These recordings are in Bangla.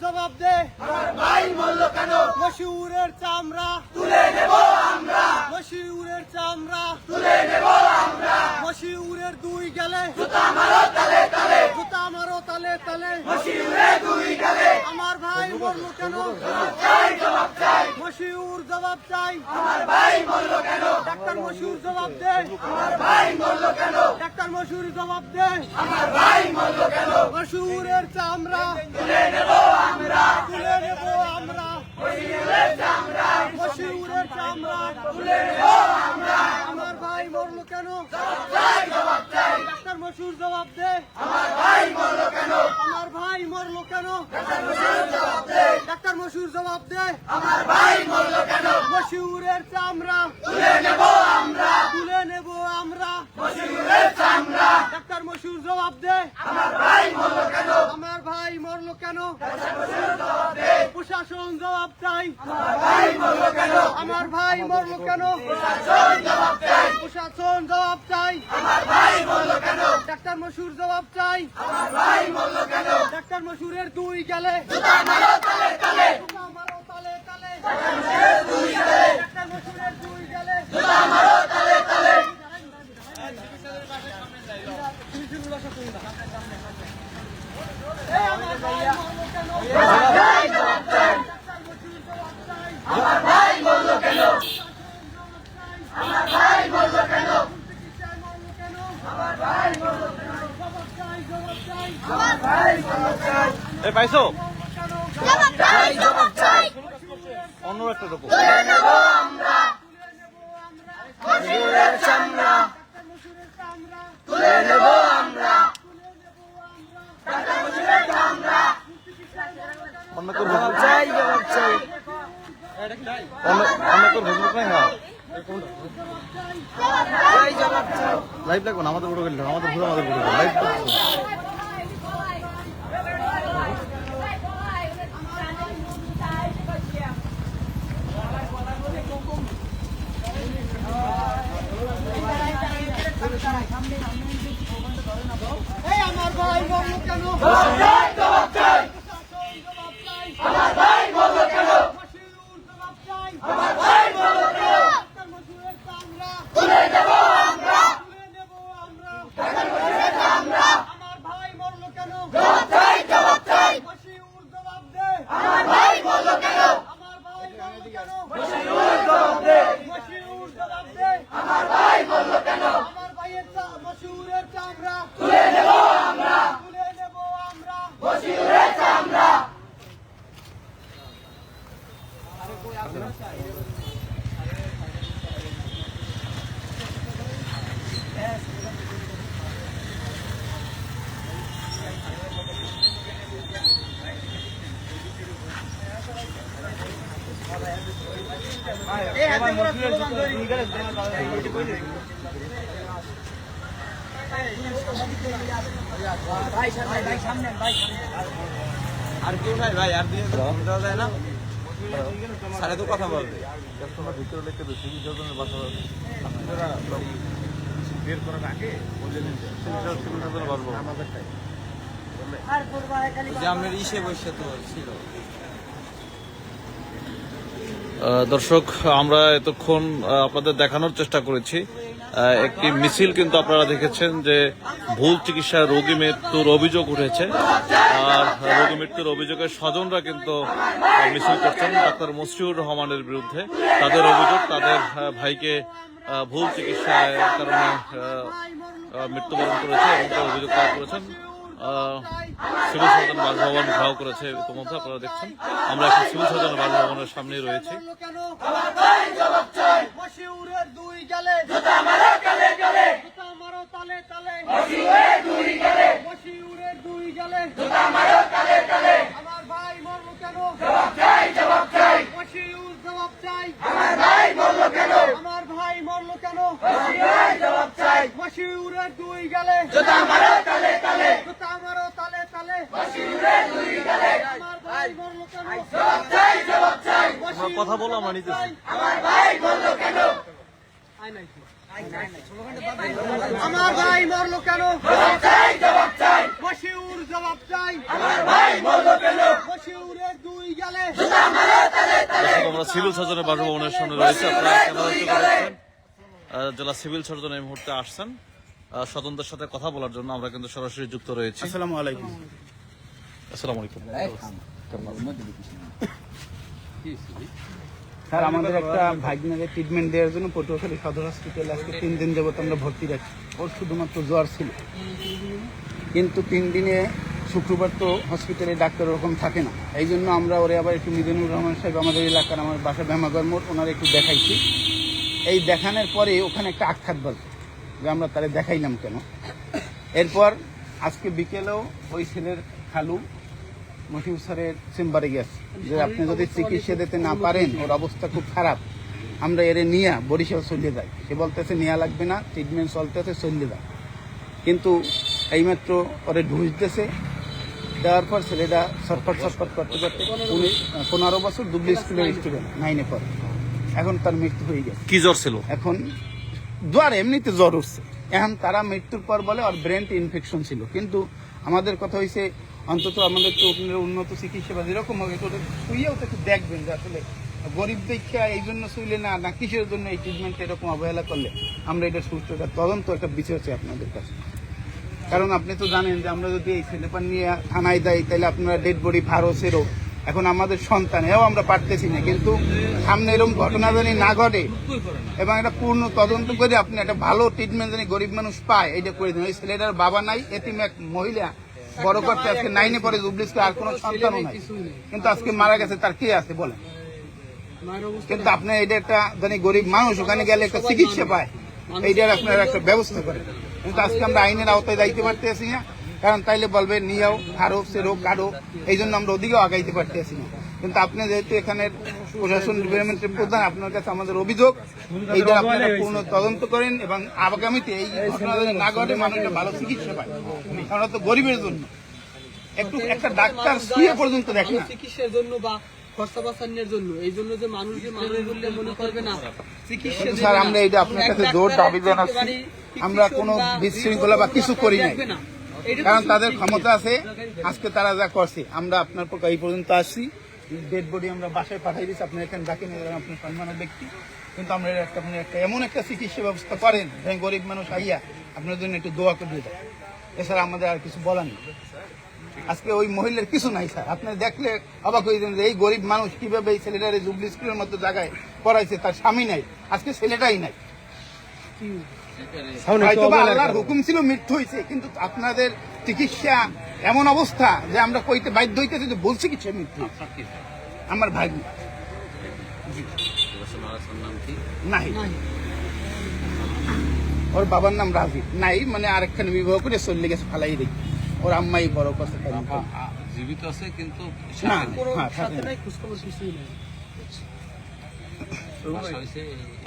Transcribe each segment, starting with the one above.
জবাব দে, আমার ভাই মরল কেন? মশিউরের চামড়া তুলে নেব আমরা, মশিউরের চামড়া তুলে নেব আমরা। মশিউরের দুই গেলে জুতা মারো তালে তালে, জুতা মারো তালে তালে। মশিউরে দুই গেলে। আমার ভাই মরল কেন? চাই জবাব চাই, মশিউর জবাব চাই। আমার ভাই মরল কেন? ডাক্তার মশিউর জবাব দে, আমার ভাই মরল কেন? ডাক্তার মশিউর জবাব দে। আমার ভাই মরল কেন? মশিউরের চামড়া তুলে নেব আমরা, তুলে নেব আমরা, মশিউরের চামড়া মশিউরের চামড়া তুলে নেব আমরা। আমার ভাই মরল কেন? চাই জবাব চাই, ডাক্তার মশিউর জবাব দে, আমার ভাই মরল কেন? আমার ভাই মরল কেন? জবাব দে, ডাক্তার মশিউর জবাব দে। আমার ভাই মরল কেন? মশিউরের চামড়া তুলে নেব আমরা, তুলে নেব আমরা, মশিউরের চামড়া। ডাক্তার মশিউর জবাব দে, আমার ভাই মরল কেন? আমার ভাই মরল কেন? জবাব দে, প্রশাসন জবাব চাই, আমার ভাই মরল কেন? আমার ভাই মরল কেন? প্রশাসন জবাব চাই, প্রশাসন জবাব চাই, আমার ভাই মরল কেন? ডাক্তার মশিউর জবাব চাই। আমার ভাই মরল কেন? ডাক্তার মশিউরের দুই গেলে জুতা মারো তালে তালে, জুতা মারো তালে তালে। দুই গেলে, ডাক্তার মশিউরের দুই গেলে জুতা মারো তালে তালে। এই আমার ভাই মরল কেন? আমার ভাই জবাব চাই, ডাক্তার মশিউর জবাব চাই। আমার ভাই মরল কেন? আমার ভাই মরল কেন? চিকিৎসায় মরল কেন? আমার ভাই মরল কেন? জবাব চাই, জবাব চাই। আমার ভাই মরল চাই, এ পাইছো কেন? জবাব চাই, জবাব চাই। অন্য একটা রকম তুলে নেব আমরা, মশিউরের চামড়া ডাক্তার মশিউরের চামড়া তুলে নেব আমরা, তুলে নেব আমরা। টাকা মশিউরের চামড়া। অন্য তোর জবাব চাই জবাব চাই অন্য তোর ফেসবুক নাই হ্যাঁ লাইভ লাগবে না আমাদের পুরো গেল আমাদের পুরো লাইভ এই আমার ভাই মরল কেন? জবাব চাই, জবাব চাই। প্রশাসন জবাব চাই। আমার ভাই মরল কেন? মশিউর জবাব চাই। আমার ভাই মরল কেন? ডাক্তার মশিউরের চামড়া তুলে নেব আমরা, তুলে নেব আমরা। টাকা মশিউরের চামড়া। আমার ভাই মরল কেন? জবাব চাই, জবাব চাই। মশিউর জবাব দে, আমার ভাই মরল কেন? আমার ভাই মরল কেন? মশিউর জবাব দে, মশিউর জবাব দে, আমার ভাই মরল কেন? আমার ভাইয়ের মশিউরের চামড়া তুলে নেব আমরা, তুলে নেব আমরা। মশিউরের চামড়া। আর কেউ নাই ভাই আর দিয়ে দেওয়া যায় না সাড়ে তো কথা বলবে ভিতরে লিখতে তো সিভিল সার্জনের বাসা আপনারা বের করার আগে সিভিল সার্জন পারবো আমাদেরটাই যে আপনার ইসে বসে তো ছিল দর্শক আমরা এতক্ষণ আপনাদের দেখানোর চেষ্টা করেছি একটি মিছিল কিন্তু আপনারা দেখেছেন যে ভুল চিকিৎসায় রোগী মৃত্যুর অভিযোগ উঠেছে আর রোগী মৃত্যুর অভিযোগের স্বজনরা কিন্তু মিছিল করছেন ডাক্তার মশিউর রহমানের বিরুদ্ধে তাদের অভিযোগ তাদের ভাইকে ভুল চিকিৎসার কারণে মৃত্যুবরণ করেছে এবং অভিযোগ করেছেন সিভিল সার্জন বাসভবন ঘেরাও করেছে ইতিমধ্যে আপনারা দেখছেন আমরা এখন সিভিল সার্জন বাসভবনের সামনেই রয়েছি আমার ভাই জবাব চাই, মশিউরের দুই গেলে জুতা মারো তালে তালে, জুতা মারো তালে তালে। মশিউরের দুই গেলে, মশিউরের দুই গেলে জুতা মারো তালে তালে। আমার ভাই মরল কেন? জবাব চাই, জবাব চাই। মশিউর জবাব চাই। আমার ভাই মরল কেন? আমার ভাই মরল কেন? মশিউরের জবাব চাই, মশিউরের দুই গেলে জুতা মারো তালে তালে, জুতা মারো তালে তালে। মশিউরের দুই গেলে। আমার ভাই মরল কেন? জবাব চাই, জবাব চাই। আমরা কথা বলো আমরা নিতেছি আমার ভাই মরল কেন? আমার ভাই মরল কেন? জবাব চাই, জবাব চাই। মশিউর জবাব চাই। আমার ভাই মরল কেন? মশিউর আমরা সিভিল সার্জনের বাসভবনের সামনে রয়েছে। আপনারা ক্যামেরা দেখছেন, জেলা সিভিল সার্জন এই মুহূর্তে আসছেন স্বজনদের সাথে কথা বলার জন্য। আমরা কিন্তু সরাসরি যুক্ত রয়েছি। আসসালামু আলাইকুম। আসসালামু আলাইকুম। স্যার, আমাদের একটা ভাগ্নাকে ট্রিটমেন্ট দেওয়ার জন্য পটুয়াখালী সদর হসপিটালে আজকে 3 দিন যাবত আমরা ভর্তি রাখি। ওর শুধুমাত্র জ্বর ছিল, কিন্তু 3 দিনে শুক্রবার তো হসপিটালে ডাক্তার ওরকম থাকে না, এই জন্য আমরা ওরে আবার একটু মিজানুর রহমান সাহেব আমাদের এলাকার, আমার বাসা ভেমাগর মোড়, ওনারা একটু দেখাইছি। এই দেখানোর পরে ওখানে একটা আখ্যাত বলছে যে আমরা তারে দেখাইলাম কেন। এরপর আজকে বিকেলেও ওই ছেলের খালু মশিউর স্যারের চেম্বারে গেছে যে আপনি যদি চিকিৎসা দিতে না পারেন, ওর অবস্থা খুব খারাপ, আমরা এরে নিয়ে বরিশাল চলে যাই। সে বলতেছে নেওয়া লাগবে না, ট্রিটমেন্ট চলতেছে, চলে যায়। কিন্তু এইমাত্র ওরে ঢুস দিয়েছে, দেওয়ার পর ছেলেটা ছটফট করতে করতে 15 বছর দুবলি স্কুলের স্টুডেন্ট, 9-এ পড়ে। এখন তার মৃত্যু হয়ে গেছে। কি জ্বর ছিল? এখন জ্বর, এমনিতে জ্বর উঠছে। এখন তারা মৃত্যুর পর বলে ওর ব্রেন ইনফেকশন ছিল। কিন্তু আমাদের কথা হয়েছে অন্তত আমাদের তো উন্নত চিকিৎসা বা যেরকম হবে শুয়েও তো একটু দেখবেন যে আসলে গরিব দীক্ষা এই জন্য শুইলে না কিসের জন্য এই ট্রিটমেন্ট এরকম অবহেলা করলে আমরা এটা সুস্থ একটা তদন্ত একটা বিষয় আছে আপনাদের কাছে। কারণ আপনি তো জানেন যে আমরা যদি এই ছেলেপান নিয়ে থানায় যাই তাহলে আপনারা ডেড বডি ফারসেরও, এখন আমাদের সন্তান এও আমরা পারতেছি না। কিন্তু সামনে এরকম ঘটনা জানি না ঘটে এবং একটা পূর্ণ তদন্ত করে আপনি একটা ভালো ট্রিটমেন্ট জানি গরিব মানুষ পায়, এটা করে দিন। ওই ছেলেটার বাবা নাই, এতিম এক মহিলা, বড় করতে আজকে 9-এ পরে জুবলিসকে, আর কোনো সন্তানও নাই, কিন্তু আজকে মারা গেছে, তার কে আছে বলেন? কিন্তু আপনি এটা একটা জানি গরিব মানুষ ওখানে গেলে একটা চিকিৎসা পায়, এইটার আপনার একটা ব্যবস্থা করেন। কিন্তু আজকে আমরা আইনের আওতায় যাইতে পারতেছি না, কারণ তাইলে বলবে নিয়েও আরো সেরো কারো, এই জন্য আমরা ওদিকেও আগাইতে পারতেছি না। কিন্তু আপনি যেহেতু এখানের প্রশাসন ডিপার্টমেন্টের প্রধান, আপনার কাছে আমাদের অভিযোগ এইটা আপনারা পূর্ণ তদন্ত করেন এবং আগামীতে এই ঘটনা যদি না ঘটে মানুষটা ভালো চিকিৎসা পায়, কারণ তো গরিবের জন্য একটু একটা ডাক্তার শুয়ে পর্যন্ত দেখে না চিকিৎসার জন্য বা খরচা বাঁচানোর জন্য, এই জন্য যে মানুষকে মানুষ বললে মনে করবে না চিকিৎসা। স্যার, আমরা এটা আপনার কাছে জোর দাবি জানাচ্ছি, আমরা কোনো বিশৃঙ্খলা বা কিছু করি নাই, কারণ তাদের ক্ষমতা আছে। আজকে তারা যা করছে, আমরা আপনার পক্ষে এই পর্যন্ত আসছি, ডেড বডি আমরা বাসায় পাঠাই দিচ্ছি, আপনার এখানে ডাকি নিয়ে আপনার সম্মানের ব্যক্তি। কিন্তু আমরা একটা এমন একটা চিকিৎসা ব্যবস্থা করেন গরিব মানুষ আইয়া আপনার জন্য একটু দোয়া করে দেয়, এছাড়া আমাদের আর কিছু বলার নেই। আজকে ওই মহিলার কিছু নাই স্যার, আপনি দেখলে অবাক হয়ে যাবেন যে এই গরিব মানুষ কিভাবে এই ছেলেটার জুবলি স্কুলের মতো জায়গায় পড়াইছে, তার স্বামী নাই, আজকে ছেলেটাই নাই। হয়তো বা আল্লাহর হুকুম ছিল মৃত্যু হয়েছে, কিন্তু আপনাদের চিকিৎসা এমন অবস্থা যে আমরা কইতে বাধ্য হইতেছি যে বলছি কি সে মৃত্যু। আমার ভাই নাই, ওর বাবার নাম রাজি নাই, মানে আরেকখানে বিবাহ করে চলে গেছে, ফালাই রেখে। ওর আম্মাই বড় কথা জীবিত আছে কিন্তু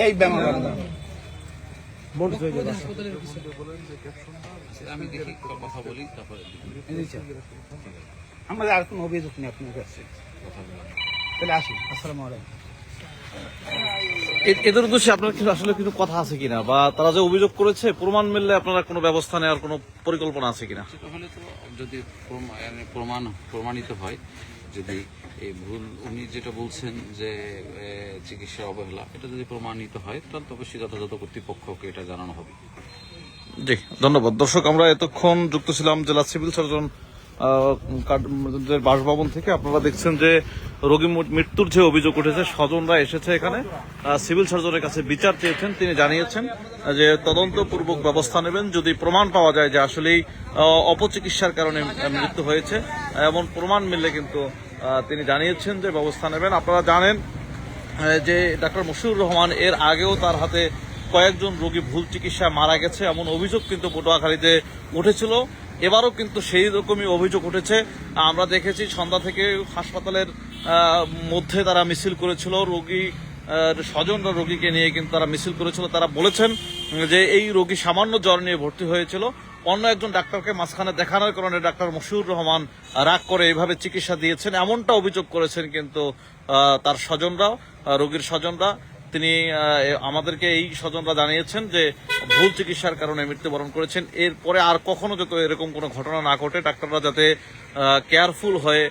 এই ব্যায়াম আমি দেখি কথা বলি, তারপরে আমাদের আর কোনো অভিযোগ নেই আপনার কাছে, তাহলে আসুন। আসসালামু আলাইকুম। এদের উদ্দেশ্যে আপনার আসলে কিছু কথা আছে কিনা, বা তারা যে অভিযোগ করেছে প্রমাণ মিললে আপনারা কোনো ব্যবস্থা নেওয়ার কোনো পরিকল্পনা আছে কিনা? সেটা হলে তো যদি প্রমাণিত হয়, যদি এই ভুল উনি যেটা বলছেন যে চিকিৎসা অবহেলা, এটা যদি প্রমাণিত হয় তাহলে অবশ্যই যথাযথ কর্তৃপক্ষকে এটা জানানো হবে। জি, ধন্যবাদ। দর্শক, আমরা এতক্ষণ যুক্ত ছিলাম জেলা সিভিল সার্জন বাসভবন থেকে। আপনারা দেখছেন যে রোগী মৃত্যুর যে অভিযোগ উঠেছে, স্বজনরা এসেছে এখানে সিভিল সার্জনের কাছে বিচার চেয়েছেন। তিনি জানিয়েছেন যে তদন্তপূর্বক ব্যবস্থা নেবেন যদি প্রমাণ পাওয়া যায় যে আসলেই অপচিকিৎসার কারণে মৃত্যু হয়েছে, এমন প্রমাণ মিললে কিন্তু তিনি জানিয়েছেন যে ব্যবস্থা নেবেন। আপনারা জানেন যে ডাক্তার মশিউর রহমান এর আগেও তার হাতে কয়েকজন রোগী ভুল চিকিৎসা মারা গেছে, এমন অভিযোগ কিন্তু পটুয়াখালীতে উঠেছিল। এবারও কিন্তু সেই রকমই অভিযোগ উঠেছে। আমরা দেখেছি সন্ধ্যা থেকে হাসপাতালের মধ্যে তারা মিছিল করেছিল, রোগী স্বজনরা রোগীকে নিয়ে কিন্তু তারা মিছিল করেছিল। তারা বলেছেন যে এই রোগী সামান্য জ্বর নিয়ে ভর্তি হয়েছিল, অন্য একজন ডাক্তারকে মাঝখানে দেখানোর কারণে ডাক্তার মশিউর রহমান রাগ করে এইভাবে চিকিৎসা দিয়েছেন, এমনটা অভিযোগ করেছেন কিন্তু তার স্বজনরাও, রোগীর স্বজনরা। তিনি আমাদেরকে এই স্বজনরা জানিয়েছেন যে ভুল চিকিৎসার কারণে মৃত্যুবরণ করেছেন। এরপরে আর কখনো যাতে এরকম কোনো ঘটনা না ঘটে, ডাক্তাররা যাতে কেয়ারফুল হয়ে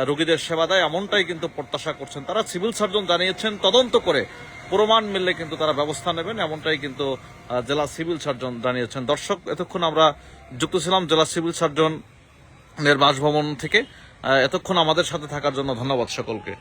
রোগীদের সেবা দেয়, এমনটাই কিন্তু প্রত্যাশা করছেন তারা। সিভিল সার্জন জানিয়েছেন তদন্ত করে প্রমাণ মিললে কিন্তু তারা ব্যবস্থা নেবেন, এমনটাই কিন্তু জেলা সিভিল সার্জন জানিয়েছেন। দর্শক, এতক্ষণ আমরা যুক্ত ছিলাম জেলা সিভিল সার্জনের বাসভবন থেকে। এতক্ষণ আমাদের সাথে থাকার জন্য ধন্যবাদ সকলকে।